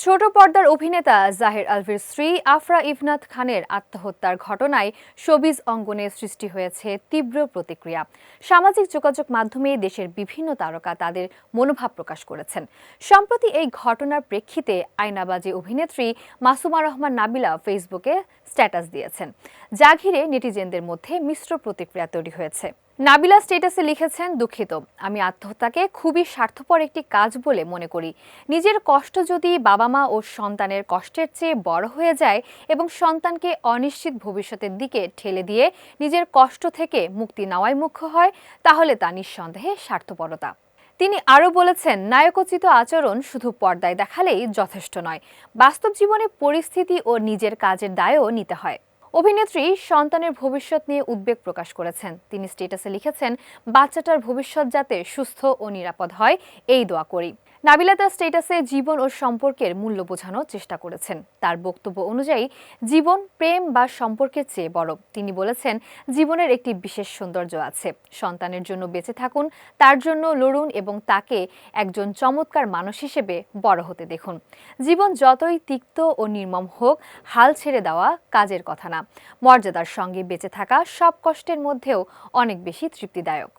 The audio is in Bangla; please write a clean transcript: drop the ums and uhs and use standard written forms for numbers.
ছোট পর্দার অভিনেতা জাহির আলভির স্ত্রী আফরা ইভনাথ খানের আত্মহত্যার ঘটনায় শোবিজ অঙ্গনে সৃষ্টি হয়েছে তীব্র প্রতিক্রিয়া। সামাজিক যোগাযোগ মাধ্যমে দেশের বিভিন্ন তারকা তাদের মনোভাব প্রকাশ করেছেন। সম্প্রতি এই ঘটনার প্রেক্ষিতে আয়নাবাজি অভিনেত্রী মাসুমা রহমান নাবিলা ফেসবুকে স্ট্যাটাস দিয়েছেন, যা ঘিরে নেটিজেনদের মধ্যে মিশ্র প্রতিক্রিয়া তৈরি হয়েছে। নাবিলা স্ট্যাটাসে লিখেছেন, দুঃখিত, আমি আত্মহত্যাকে খুবই স্বার্থপর একটি কাজ বলে মনে করি। নিজের কষ্ট যদি বাবা মা ও সন্তানের কষ্টের চেয়ে বড় হয়ে যায় এবং সন্তানকে অনিশ্চিত ভবিষ্যতের দিকে ঠেলে দিয়ে নিজের কষ্ট থেকে মুক্তি নেওয়াই মুখ্য হয়, তাহলে তা নিঃসন্দেহে স্বার্থপরতা। তিনি আরও বলেছেন, নায়কোচিত আচরণ শুধু পর্দায় দেখালেই যথেষ্ট নয়, বাস্তব জীবনে পরিস্থিতি ও নিজের কাজের দায়ও নিতে হয়। অভিনেত্রী সন্তানের ভবিষ্যৎ নিয়ে উদ্বেগ প্রকাশ করেছেন। তিনি স্ট্যাটাসে লিখেছেন, বাচ্চাটার ভবিষ্যৎ যাতে সুস্থ ও নিরাপদ হয় এই দোয়া করি। নাবিলা তার স্ট্যাটাসে জীবন ও সম্পর্কের মূল্য বোঝানোর চেষ্টা করেছেন। তার বক্তব্য অনুযায়ী জীবন প্রেম বা সম্পর্কের চেয়ে বড়। তিনি বলেছেন, জীবনের একটি বিশেষ সৌন্দর্য আছে। সন্তানের জন্য বেঁচে থাকুন, তার জন্য লড়ুন এবং তাকে একজন চমৎকার মানুষ হিসেবে বড় হতে দেখুন। জীবন যতই তিক্ত ও নির্মম হোক, হাল ছেড়ে দেওয়া কাজের কথা না। মর্যাদার সঙ্গে বেঁচে থাকা সব কষ্টের মধ্যেও অনেক বেশি তৃপ্তিদায়ক।